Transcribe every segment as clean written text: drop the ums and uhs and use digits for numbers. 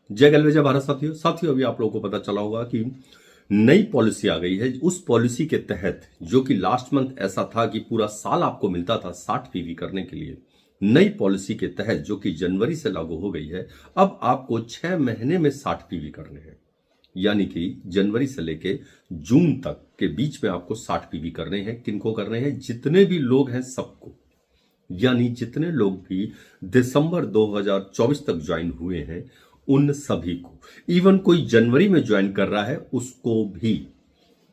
जय गलवे जय भारत। साथियों अभी आप लोगों को पता चला होगा कि नई पॉलिसी आ गई है। उस पॉलिसी के तहत जो कि लास्ट मंथ ऐसा था कि पूरा साल आपको मिलता था 60 पीवी करने के लिए, नई पॉलिसी के तहत जो कि जनवरी से लागू हो गई है, अब आपको 6 महीने में 60 पीवी करने हैं। यानी कि जनवरी से लेके जून तक के बीच में आपको 60 पीवी करने हैं। किनको करने हैं? जितने भी लोग हैं सबको। यानी जितने लोग भी दिसंबर 2024 तक ज्वाइन हुए हैं उन सभी को, इवन कोई जनवरी में ज्वाइन कर रहा है उसको भी।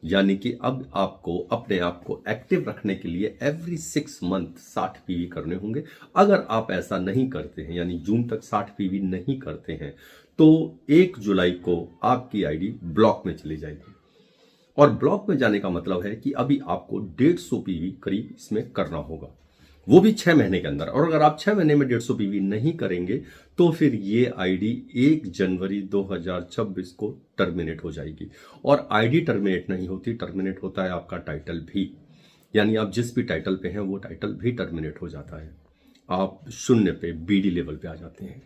यानी कि अब आपको अपने आप को एक्टिव रखने के लिए एवरी 6 मंथ 60 पीवी करने होंगे। अगर आप ऐसा नहीं करते हैं, यानी जून तक 60 पीवी नहीं करते हैं, तो 1 जुलाई को आपकी आईडी ब्लॉक में चली जाएगी। और ब्लॉक में जाने का मतलब है कि अभी आपको 150 पीवी करीब इसमें करना होगा, वो भी 6 महीने के अंदर। और अगर आप 6 महीने में 150 पीवी नहीं करेंगे तो फिर ये आईडी 1 जनवरी 2026 को टर्मिनेट हो जाएगी। और आईडी टर्मिनेट नहीं होती, टर्मिनेट होता है आपका टाइटल भी। यानी आप जिस भी टाइटल पे हैं वो टाइटल भी टर्मिनेट हो जाता है। आप 0 पे बीडी लेवल पे आ जाते हैं।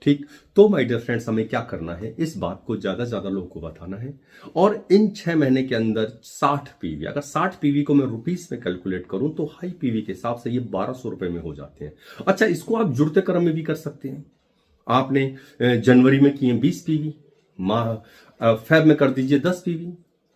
ठीक, तो माय डियर फ्रेंड्स, हमें क्या करना है, इस बात को ज्यादा से ज्यादा लोगों को बताना है। और इन 6 महीने के अंदर 60 पीवी, अगर 60 पीवी को मैं रुपीस में कैलकुलेट करूं तो हाई पीवी के हिसाब से ये 1200 रुपए में हो जाते हैं। अच्छा, इसको आप जुड़ते क्रम में भी कर सकते हैं। आपने जनवरी में किए 20 पीवी, फेब में कर दीजिए 10 पीवी,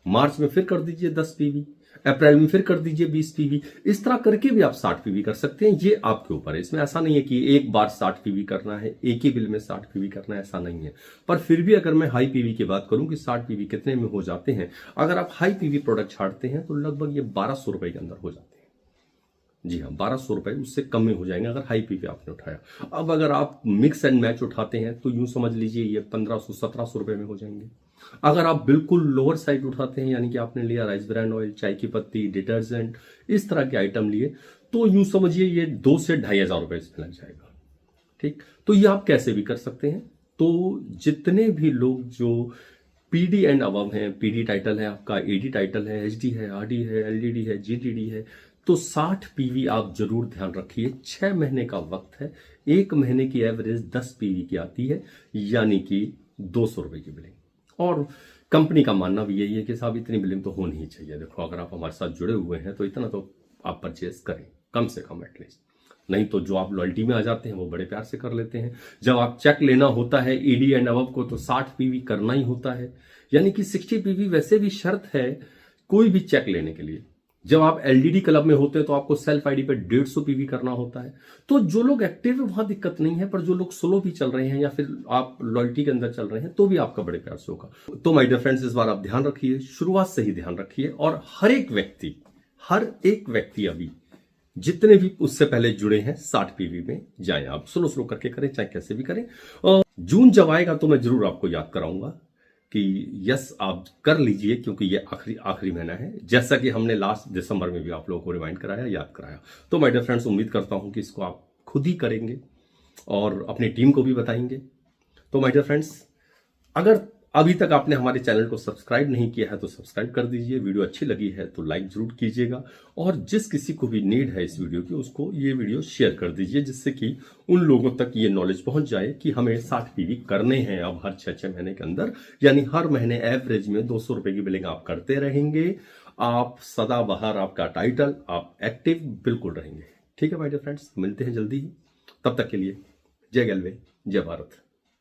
मार्च में फिर कर दीजिए 10 पीवी, अप्रैल में फिर कर दीजिए 20 पीवी। इस तरह करके भी आप 60 पीवी कर सकते हैं। ये आपके ऊपर है। इसमें ऐसा नहीं है कि एक बार 60 पीवी करना है, एक ही बिल में 60 पीवी करना है, ऐसा नहीं है। पर फिर भी अगर मैं हाई पीवी की बात करूं कि 60 पीवी कितने में हो जाते हैं, अगर आप हाई पीवी प्रोडक्ट छाड़ते हैं तो लगभग ये 1200 रुपए के अंदर हो जाते हैं। जी हाँ, 1200 रुपए, उससे कम में हो जाएंगे अगर हाई पीवी आपने उठाया। अब अगर आप मिक्स एंड मैच उठाते हैं तो यूं समझ लीजिए ये 1500-1700 रुपए में हो जाएंगे। अगर आप बिल्कुल लोअर साइड उठाते हैं, यानी कि आपने लिया राइस ब्रांड ऑयल, चाय की पत्ती, डिटर्जेंट, इस तरह के आइटम लिए, तो यूं समझिए ये 2 से 2500 रुपए इसमें लग जाएगा। ठीक, तो ये आप कैसे भी कर सकते हैं। तो जितने भी लोग जो पीडी एंड अबव हैं, पीडी टाइटल है आपका, एडी टाइटल है, एचडी है, आरडी है, एलडीडी है, जीटीडी है, तो 60 पीवी आप जरूर ध्यान रखिए। 6 महीने का वक्त है, 1 महीने की एवरेज 10 पीवी की आती है, यानी कि 200 रुपए की बिलिंग। और कंपनी का मानना भी यही है कि साहब इतनी बिलिंग तो होनी ही चाहिए। देखो, अगर आप हमारे साथ जुड़े हुए हैं तो इतना तो आप परचेज करें कम से कम एटलीस्ट। नहीं तो जो आप लॉयल्टी में आ जाते हैं वो बड़े प्यार से कर लेते हैं। जब आप चेक लेना होता है ईडी एंड अबव को तो 60 पीवी करना ही होता है। यानी कि 60 पीवी वैसे भी शर्त है कोई भी चेक लेने के लिए। जब आप एलडीडी क्लब में होते हैं तो आपको सेल्फ आईडी पे 150 पीवी करना होता है। तो जो लोग एक्टिव है वहां दिक्कत नहीं है, पर जो लोग स्लो भी चल रहे हैं या फिर आप लॉयल्टी के अंदर चल रहे हैं तो भी आपका बड़े प्यार से होगा। तो माय डियर फ्रेंड्स, इस बार आप ध्यान रखिए, शुरुआत से ही ध्यान रखिए। और हर एक व्यक्ति अभी जितने भी उससे पहले जुड़े हैं 60 पीवी में जाएं। आप स्लो करके करें, चाहे कैसे भी करें। जून जब आएगा तो मैं जरूर आपको याद कराऊंगा कि यस आप कर लीजिए, क्योंकि ये आखिरी महीना है, जैसा कि हमने लास्ट दिसंबर में भी आप लोगों को रिमाइंड कराया, याद कराया। तो माय डियर फ्रेंड्स, उम्मीद करता हूं कि इसको आप खुद ही करेंगे और अपनी टीम को भी बताएंगे। तो माय डियर फ्रेंड्स, अगर अभी तक आपने हमारे चैनल को सब्सक्राइब नहीं किया है तो सब्सक्राइब कर दीजिए। वीडियो अच्छी लगी है तो लाइक जरूर कीजिएगा। और जिस किसी को भी नीड है इस वीडियो की, उसको ये वीडियो शेयर कर दीजिए, जिससे कि उन लोगों तक ये नॉलेज पहुंच जाए कि हमें 60 पीवी करने हैं अब हर 6 महीने के अंदर। यानी हर महीने एवरेज में 200 रुपए की बिलिंग आप करते रहेंगे। आप सदाबहार आपका टाइटल, आप एक्टिव बिल्कुल रहेंगे। ठीक है माय डियर फ्रेंड्स, मिलते हैं जल्दी ही। तब तक के लिए जय गलवे जय भारत।